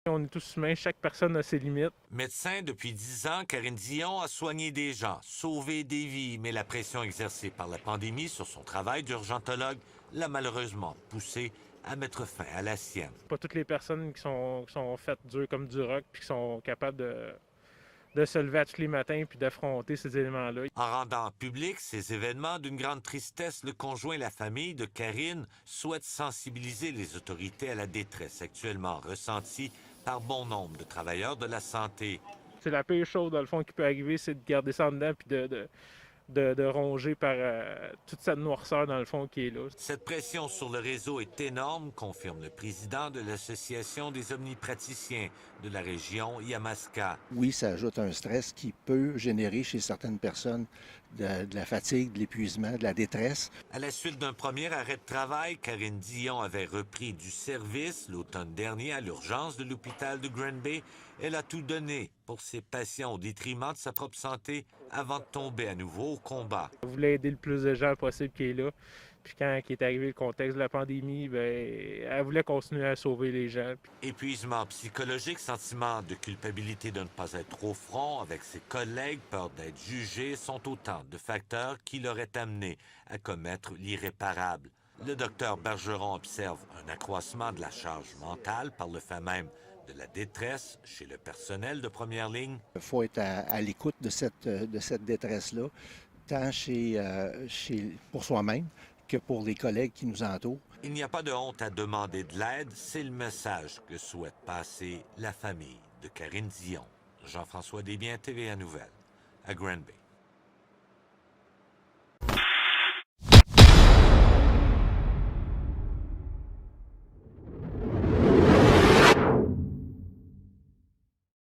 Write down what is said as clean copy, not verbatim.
On est tous humains, chaque personne a ses limites. Médecin depuis 10 ans, Karine Dion a soigné des gens, sauvé des vies, mais la pression exercée par la pandémie sur son travail d'urgentologue l'a malheureusement poussé à mettre fin à la sienne. Pas toutes les personnes qui sont faites dures comme du roc puis qui sont capables de se lever à tous les matins puis d'affronter ces éléments-là. En rendant public ces événements d'une grande tristesse, le conjoint et la famille de Karine souhaitent sensibiliser les autorités à la détresse actuellement ressentie par bon nombre de travailleurs de la santé. C'est la pire chose, dans le fond, qui peut arriver, c'est de garder ça en dedans puis de ronger par toute cette noirceur, dans le fond, qui est là. Cette pression sur le réseau est énorme, confirme le président de l'Association des omnipraticiens de la région Yamaska. Oui, ça ajoute un stress qui peut générer chez certaines personnes de la fatigue, de l'épuisement, de la détresse. À la suite d'un premier arrêt de travail, Karine Dion avait repris du service l'automne dernier à l'urgence de l'hôpital de Granby. Elle a tout donné pour ses patients au détriment de sa propre santé avant de tomber à nouveau au combat. Elle voulait aider le plus de gens possible qui est là. Puis quand il est arrivé le contexte de la pandémie, ben, elle voulait continuer à sauver les gens. Épuisement psychologique, sentiment de culpabilité de ne pas être au front avec ses collègues, peur d'être jugé sont autant de facteurs qui l'auraient amené à commettre l'irréparable. Le docteur Bergeron observe un accroissement de la charge mentale par le fait même de la détresse chez le personnel de première ligne. Il faut être à l'écoute de cette détresse-là, tant pour soi-même que pour les collègues qui nous entourent. Il n'y a pas de honte à demander de l'aide, c'est le message que souhaite passer la famille de Karine Dion. Jean-François Desbiens, TVA Nouvelles, à Granby.